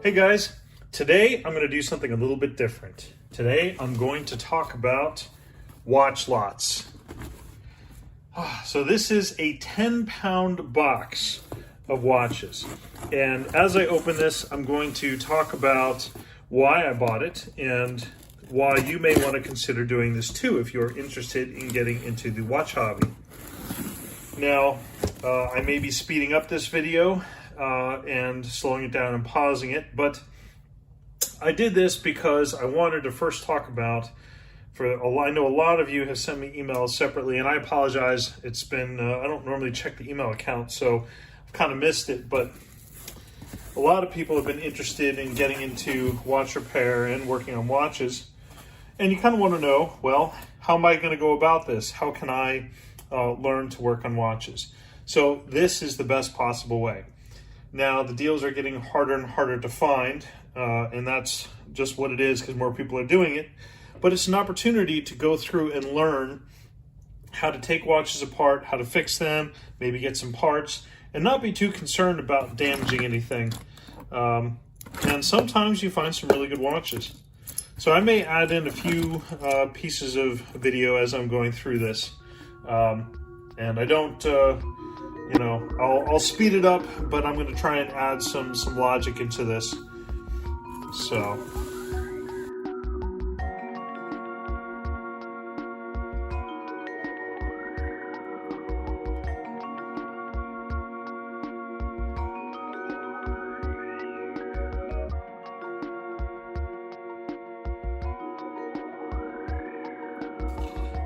Hey guys, today I'm going to do something a little bit different. Today I'm going to talk about watch lots. So this is a 10-pound box of watches. And as I open this, I'm going to talk about why I bought it and why you may want to consider doing this too if you're interested in getting into the watch hobby. Now, I may be speeding up this video and slowing it down and pausing it, but I did this because I wanted to first talk about, I know a lot of you have sent me emails separately, and I apologize. It's been, I don't normally check the email account, so I've kind of missed it, but a lot of people have been interested in getting into watch repair and working on watches, and you kind of want to know, well, how am I going to go about this? How can I learn to work on watches? So this is the best possible way. Now, the deals are getting harder and harder to find, and that's just what it is because more people are doing it. But it's an opportunity to go through and learn how to take watches apart, how to fix them, maybe get some parts, and not be too concerned about damaging anything. And sometimes you find some really good watches. So I may add in a few pieces of video as I'm going through this. And I don't... I'll speed it up, but I'm going to try and add some logic into this.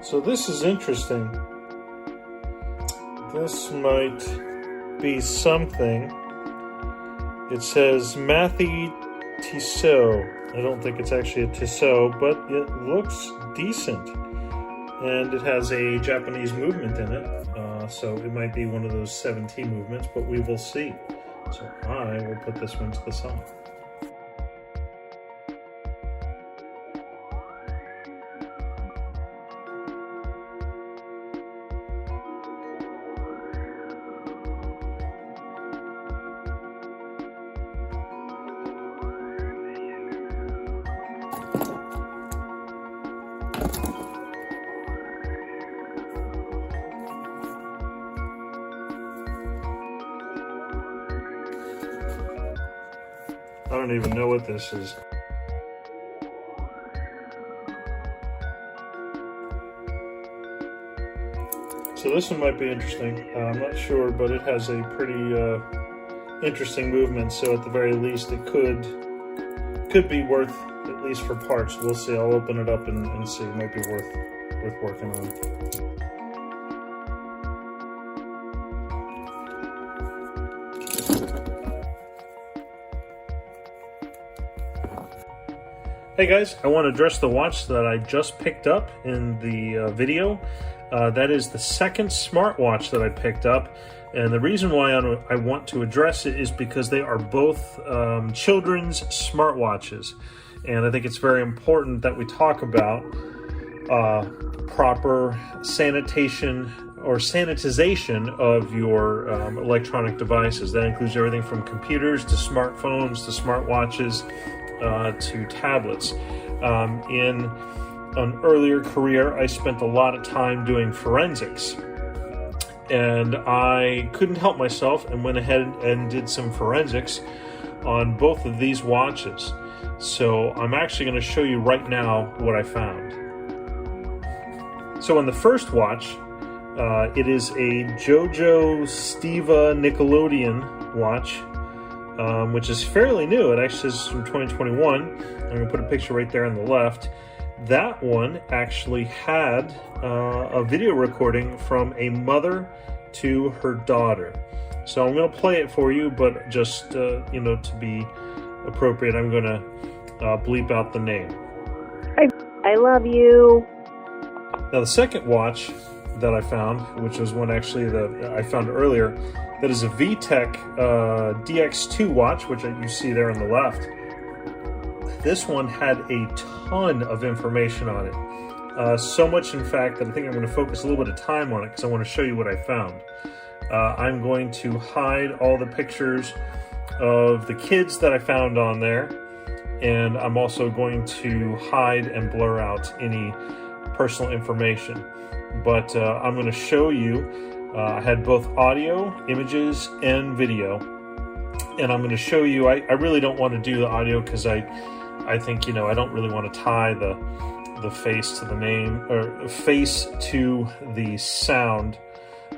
So this is interesting. This might be something. It says Mathey-Tissot. I don't think it's actually a Tissot, but it looks decent. And it has a Japanese movement in it, so it might be one of those 7T movements, but we will see. So I will put this one to the side. I don't even know what this is. So this one might be interesting. I'm not sure, but it has a pretty interesting movement. So at the very least, it could be worth, at least for parts. We'll see. I'll open it up and see. It might be worth working on. Hey guys, I want to address the watch that I just picked up in the video. That is the second smartwatch that I picked up, and the reason why I want to address it is because they are both children's smartwatches, and I think it's very important that we talk about proper sanitation or sanitization of your electronic devices. That includes everything from computers to smartphones to smartwatches, to tablets. In an earlier career, I spent a lot of time doing forensics, and I couldn't help myself and went ahead and did some forensics on both of these watches. So I'm actually going to show you right now what I found. So on the first watch, it is a JoJo Steva Nickelodeon watch, which is fairly new. It actually is from 2021. I'm going to put a picture right there on the left. That one actually had a video recording from a mother to her daughter. So I'm going to play it for you, but just, to be appropriate, I'm going to bleep out the name. I love you. Now the second watch that I found, which was one actually that I found earlier, that is a VTech DX2 watch, which you see there on the left. This one had a ton of information on it. So much, in fact, that I think I'm going to focus a little bit of time on it because I want to show you what I found. I'm going to hide all the pictures of the kids that I found on there, and I'm also going to hide and blur out any personal information. But I'm going to show you, I had both audio, images, and video, and I'm going to show you, I really don't want to do the audio because I think, you know, I don't really want to tie the face to the name, or face to the sound.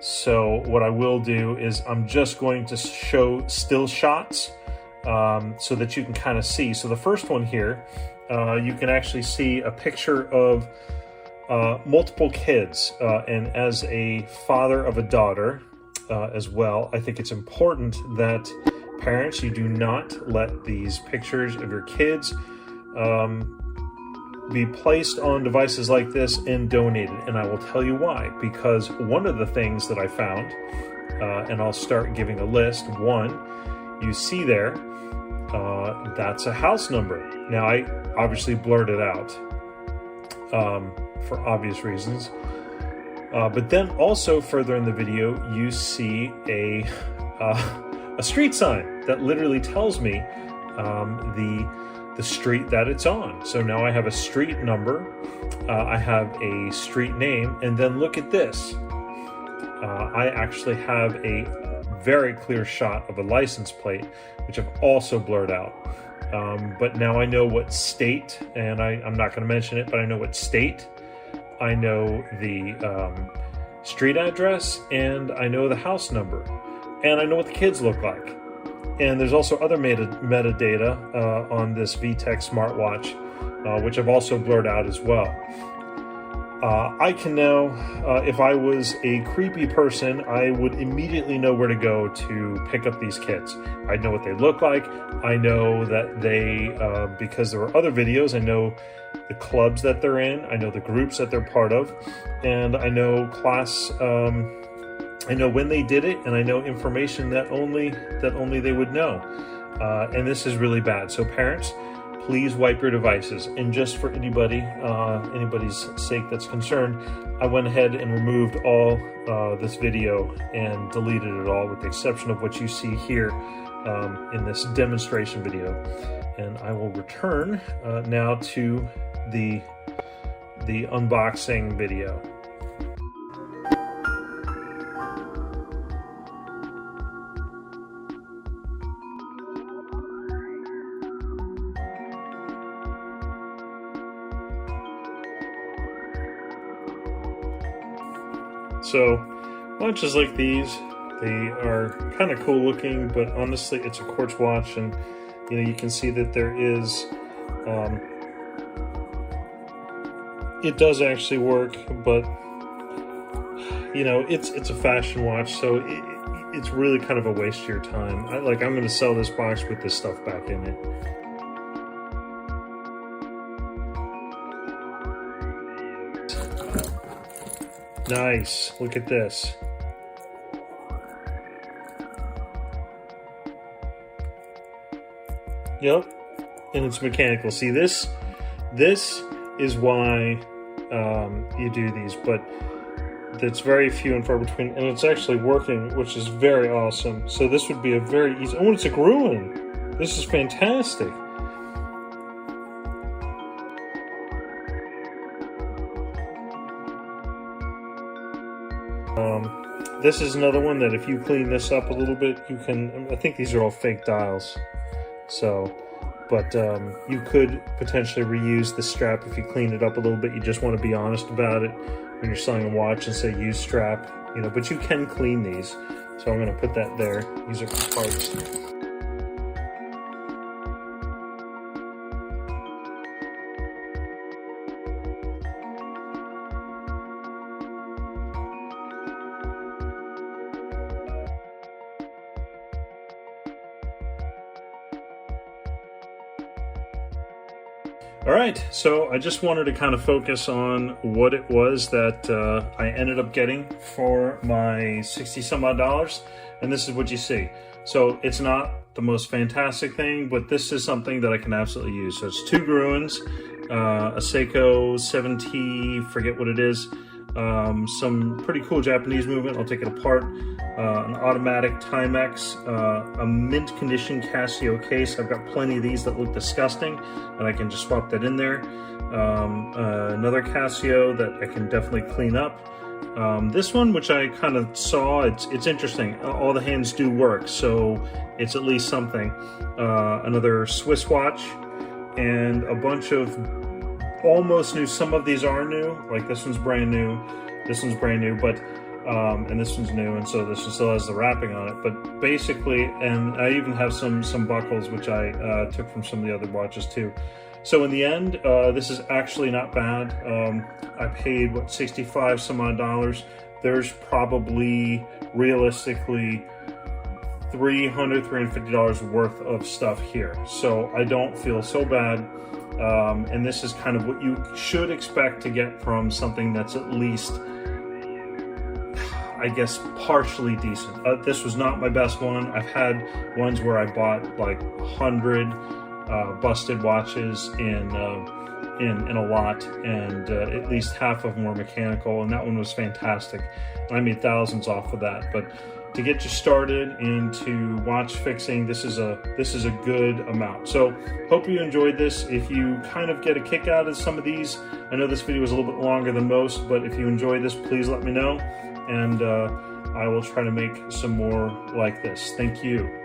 So what I will do is I'm just going to show still shots so that you can kind of see. So the first one here, you can actually see a picture of multiple kids, and as a father of a daughter as well, I think it's important that parents, you do not let these pictures of your kids be placed on devices like this and donated. And I will tell you why. Because one of the things that I found, and I'll start giving a list. One, you see there, that's a house number. Now I obviously blurred it out for obvious reasons. But then also further in the video, you see a street sign that literally tells me the street that it's on. So now I have a street number, I have a street name, and then look at this. I actually have a very clear shot of a license plate, which I've also blurred out. But now I know what state, and I'm not going to mention it, but I know what state, I know the street address, and I know the house number, and I know what the kids look like. And there's also other metadata on this VTech smartwatch, which I've also blurred out as well. I can now, if I was a creepy person, I would immediately know where to go to pick up these kids. I know what they look like. I know that they, because there were other videos, I know the clubs that they're in. I know the groups that they're part of. And I know class, I know when they did it, and I know information that only they would know. And this is really bad. So parents, please wipe your devices. And just for anybody's sake that's concerned, I went ahead and removed all this video and deleted it all, with the exception of what you see here in this demonstration video. And I will return now to the unboxing video. So watches like these, they are kind of cool looking, but honestly it's a quartz watch, and you know, you can see that there is it does actually work, but you know, it's a fashion watch, so it's really kind of a waste of your time. I'm going to sell this box with this stuff back in it. Nice. Look at this. Yep. And it's mechanical. See, this is why you do these, but it's very few and far between, and it's actually working, which is very awesome. So this would be a very easy... Oh, it's a Gruen. This is fantastic. This is another one that if you clean this up a little bit, you can... I think these are all fake dials. So, but you could potentially reuse the strap if you clean it up a little bit. You just want to be honest about it when you're selling a watch and say use strap, you know, but you can clean these. So I'm going to put that there. These are parts. All right, so I just wanted to kind of focus on what it was that I ended up getting for my 60 some odd dollars, and this is what you see. So it's not the most fantastic thing, but this is something that I can absolutely use. So it's two Gruens, a Seiko 7T, forget what it is, some pretty cool Japanese movement. I'll take it apart. An automatic Timex, a mint condition Casio case. I've got plenty of these that look disgusting, and I can just swap that in there. Another Casio that I can definitely clean up. This one, which I kind of saw, it's interesting. All the hands do work, so it's at least something. Another Swiss watch, and a bunch of almost new. Some of these are new, like this one's brand new, this one's brand new, but and this one's new, and so this one still has the wrapping on it. But basically, and I even have some buckles which I took from some of the other watches too. So in the end, this is actually not bad. I paid what, $65 some odd. There's probably realistically $350 worth of stuff here, so I don't feel so bad. And this is kind of what you should expect to get from something that's at least, I guess, partially decent. This was not my best one. I've had ones where I bought like 100 busted watches in a lot, and at least half of them were mechanical, and that one was fantastic. And I made thousands off of that. But to get you started into watch fixing, this is a good amount. So hope you enjoyed this. If you kind of get a kick out of some of these, I know this video was a little bit longer than most, but if you enjoyed this, please let me know, and I will try to make some more like this. Thank you.